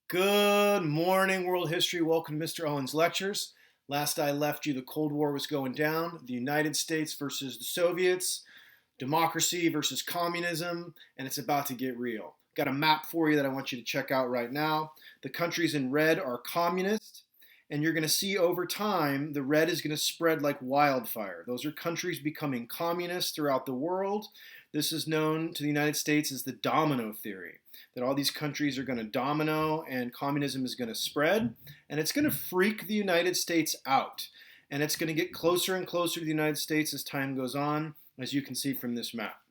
Good morning, world history. Welcome to Mr. Owen's lectures. Last I left you, the Cold War was going down. The United States versus the Soviets, democracy versus communism, and it's about to get real. Got a map for you that I want you to check out right now. The countries in red are communist, and you're going to see over time the red is going to spread like wildfire. Those are countries becoming communist throughout the world. This is known to the United States as the domino theory, that all these countries are going to domino and communism is going to spread, and it's going to freak the United States out. And it's going to get closer and closer to the United States as time goes on, as you can see from this map.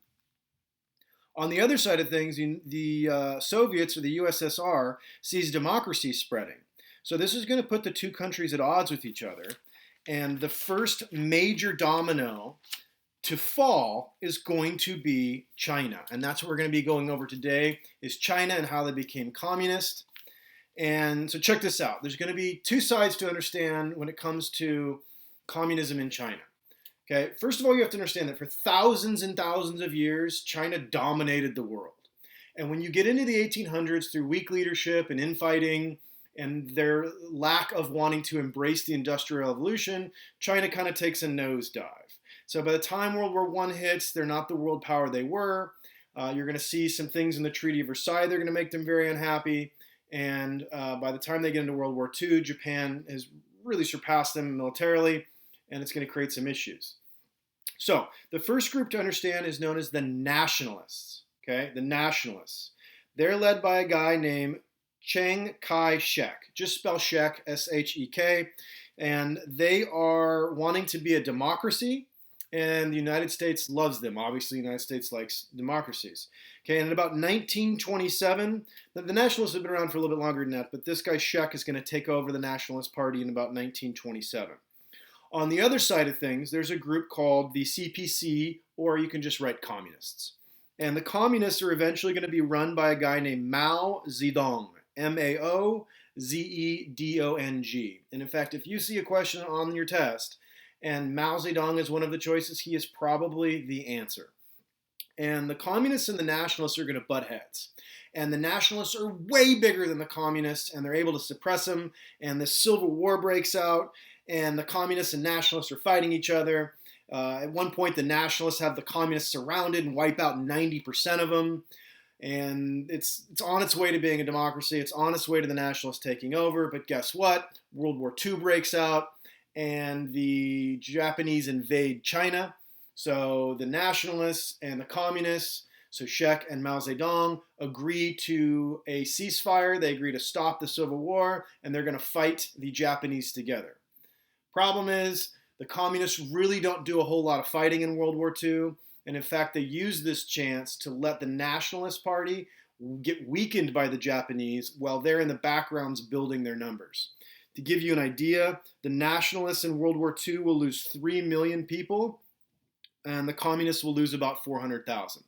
On the other side of things, the Soviets or the USSR sees democracy spreading. So this is going to put the two countries at odds with each other. And the first major domino to fall is going to be China. And that's what we're going to be going over today, is China and how they became communist. And so check this out. There's going to be two sides to understand when it comes to communism in China. Okay, first of all, you have to understand that for thousands and thousands of years, China dominated the world. And when you get into the 1800s through weak leadership and infighting and their lack of wanting to embrace the Industrial Revolution, China kind of takes a nosedive. So by the time World War I hits, they're not the world power they were. You're going to see some things in the Treaty of Versailles that are going to make them very unhappy. And by the time they get into World War II, Japan has really surpassed them militarily, and it's going to create some issues. So the first group to understand is known as the nationalists. Okay, the nationalists. They're led by a guy named Chiang Kai-shek. Just spell Shek, S-H-E-K. And they are wanting to be a democracy, and the United States loves them. Obviously, the United States likes democracies. Okay, and in about 1927, the nationalists have been around for a little bit longer than that, but this guy Shek is going to take over the Nationalist Party in about 1927. On the other side of things, there's a group called the CPC, or you can just write communists. And the communists are eventually going to be run by a guy named Mao Zedong, M-A-O-Z-E-D-O-N-G. And in fact, if you see a question on your test and Mao Zedong is one of the choices, he is probably the answer. And the communists and the nationalists are going to butt heads. And the nationalists are way bigger than the communists, and they're able to suppress them. And the Civil War breaks out, and the communists and nationalists are fighting each other. At one point, the nationalists have the communists surrounded and wipe out 90% of them. And it's on its way to being a democracy. It's on its way to the nationalists taking over. But guess what? World War II breaks out, and the Japanese invade China. So the nationalists and the communists, so Shek and Mao Zedong, agree to a ceasefire. They agree to stop the Civil War, and they're going to fight the Japanese together. Problem is, the communists really don't do a whole lot of fighting in World War II. And in fact, they use this chance to let the Nationalist Party get weakened by the Japanese while they're in the backgrounds building their numbers. To give you an idea, the Nationalists in World War II will lose 3 million people, and the Communists will lose about 400,000.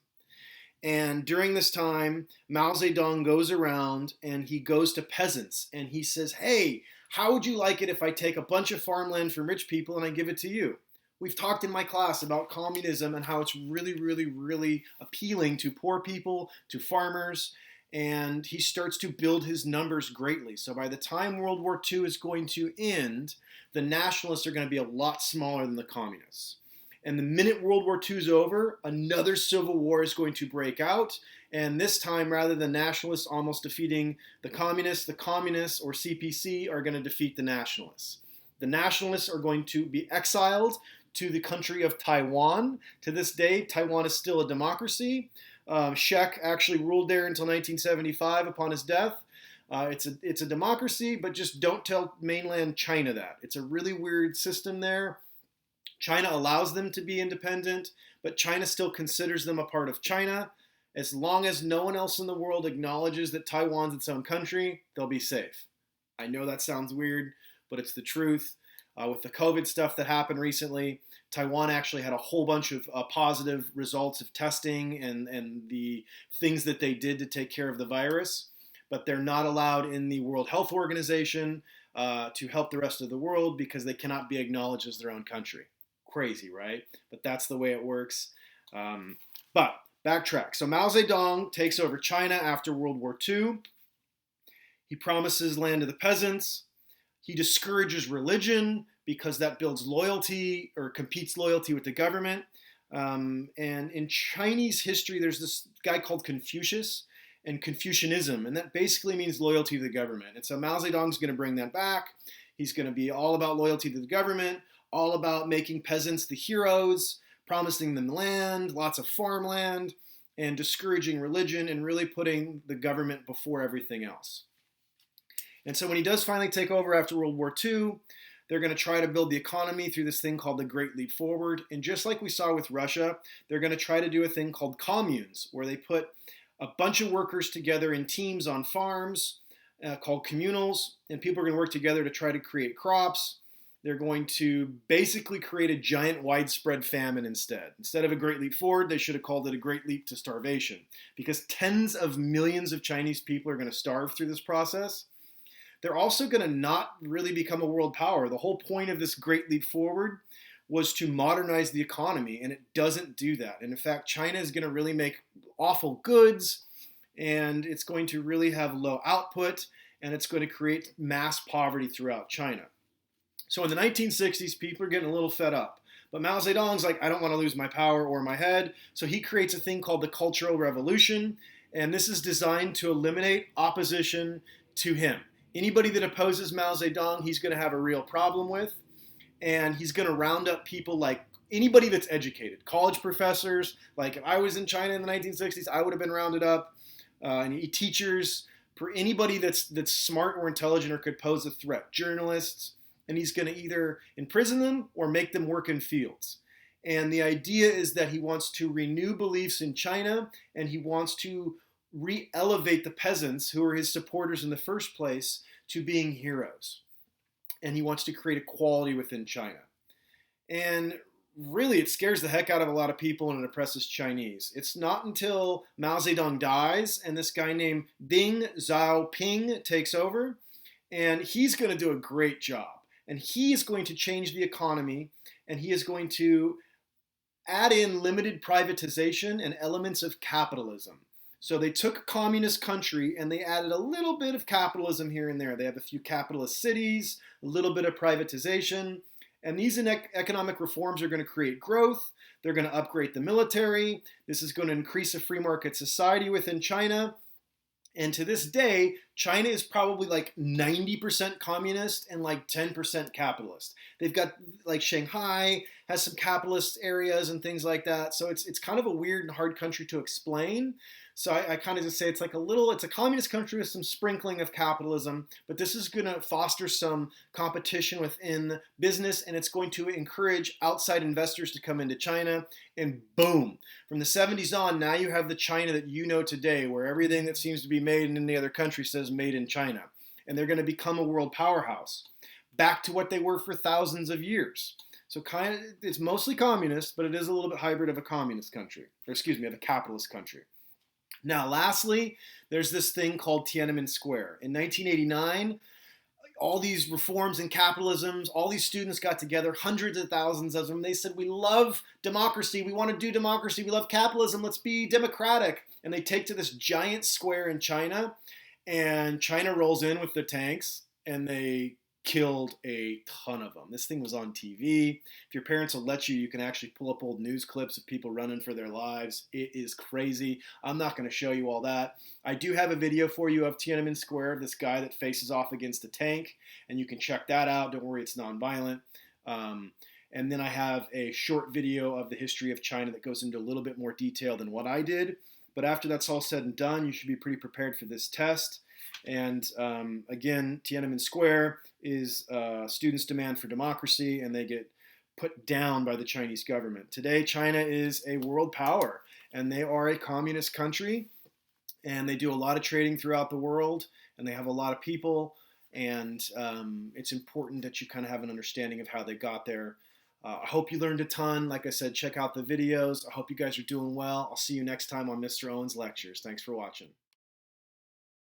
And during this time, Mao Zedong goes around and he goes to peasants and he says, hey, how would you like it if I take a bunch of farmland from rich people and I give it to you? We've talked in my class about communism and how it's really, really, really appealing to poor people, to farmers, and he starts to build his numbers greatly. So by the time World War II is going to end, the nationalists are going to be a lot smaller than the communists. And the minute World War II is over, another civil war is going to break out. And this time, rather than nationalists almost defeating the communists or CPC are going to defeat the nationalists. The nationalists are going to be exiled to the country of Taiwan. To this day, Taiwan is still a democracy. Shek actually ruled there until 1975 upon his death. It's a democracy, but just don't tell mainland China that. It's a really weird system there. China allows them to be independent, but China still considers them a part of China. As long as no one else in the world acknowledges that Taiwan's its own country, they'll be safe. I know that sounds weird, but it's the truth. With the COVID stuff that happened recently, Taiwan actually had a whole bunch of positive results of testing and the things that they did to take care of the virus, but they're not allowed in the World Health Organization to help the rest of the world because they cannot be acknowledged as their own country. Crazy, right? But that's the way it works. But backtrack. So Mao Zedong takes over China after World War II. He promises land to the peasants. He discourages religion because that builds loyalty or competes loyalty with the government. And in Chinese history, there's this guy called Confucius and Confucianism, and that basically means loyalty to the government. And so Mao Zedong's going to bring that back. He's going to be all about loyalty to the government, all about making peasants the heroes, promising them land, lots of farmland, and discouraging religion and really putting the government before everything else. And so when he does finally take over after World War II, they're going to try to build the economy through this thing called the Great Leap Forward. And just like we saw with Russia, they're going to try to do a thing called communes, where they put a bunch of workers together in teams on farms called communals, and people are going to work together to try to create crops. They're going to basically create a giant widespread famine instead. Instead of a Great Leap Forward, they should have called it a Great Leap to Starvation, because tens of millions of Chinese people are going to starve through this process. They're also going to not really become a world power. The whole point of this Great Leap Forward was to modernize the economy, and it doesn't do that. And in fact, China is going to really make awful goods, and it's going to really have low output, and it's going to create mass poverty throughout China. So in the 1960s, people are getting a little fed up. But Mao Zedong's like, I don't want to lose my power or my head. So he creates a thing called the Cultural Revolution, and this is designed to eliminate opposition to him. Anybody that opposes Mao Zedong, he's going to have a real problem with. And he's going to round up people like anybody that's educated. College professors, like if I was in China in the 1960s, I would have been rounded up. And teachers, for anybody that's smart or intelligent or could pose a threat. Journalists, and he's going to either imprison them or make them work in fields. And the idea is that he wants to renew beliefs in China, and he wants to re-elevate the peasants who were his supporters in the first place to being heroes. And he wants to create equality within China. And really, it scares the heck out of a lot of people and it oppresses Chinese. It's not until Mao Zedong dies and this guy named Deng Xiaoping takes over, and he's going to do a great job. And he is going to change the economy, and he is going to add in limited privatization and elements of capitalism. So they took a communist country and they added a little bit of capitalism here and there. They have a few capitalist cities, a little bit of privatization. And these economic reforms are going to create growth. They're going to upgrade the military. This is going to increase a free market society within China. And to this day, China is probably like 90% communist and like 10% capitalist. They've got like Shanghai has some capitalist areas and things like that. So it's kind of a weird and hard country to explain. So I kind of just say it's a communist country with some sprinkling of capitalism, but this is going to foster some competition within business, and it's going to encourage outside investors to come into China, and boom, from the 70s on, now you have the China that you know today, where everything that seems to be made in any other country says made in China, and they're going to become a world powerhouse, back to what they were for thousands of years. So it's mostly communist, but it is a little bit hybrid of a communist country, of a capitalist country. Now, lastly, there's this thing called Tiananmen Square. In 1989, all these reforms in capitalism, all these students got together, hundreds of thousands of them. They said, we love democracy. We want to do democracy. We love capitalism. Let's be democratic. And they take to this giant square in China, and China rolls in with the tanks, and they killed a ton of them. This thing was on TV. If your parents will let you, you can actually pull up old news clips of people running for their lives. It is crazy. I'm not going to show you all that. I do have a video for you of Tiananmen Square, of this guy that faces off against a tank, and you can check that out. Don't worry, it's nonviolent. And then I have a short video of the history of China that goes into a little bit more detail than what I did. But after that's all said and done, you should be pretty prepared for this test. And again, Tiananmen Square is students' demand for democracy, and they get put down by the Chinese government. Today, China is a world power, and they are a communist country, and they do a lot of trading throughout the world, and they have a lot of people, and it's important that you kind of have an understanding of how they got there. I hope you learned a ton. Like I said, check out the videos. I hope you guys are doing well. I'll see you next time on Mr. Owen's Lectures. Thanks for watching.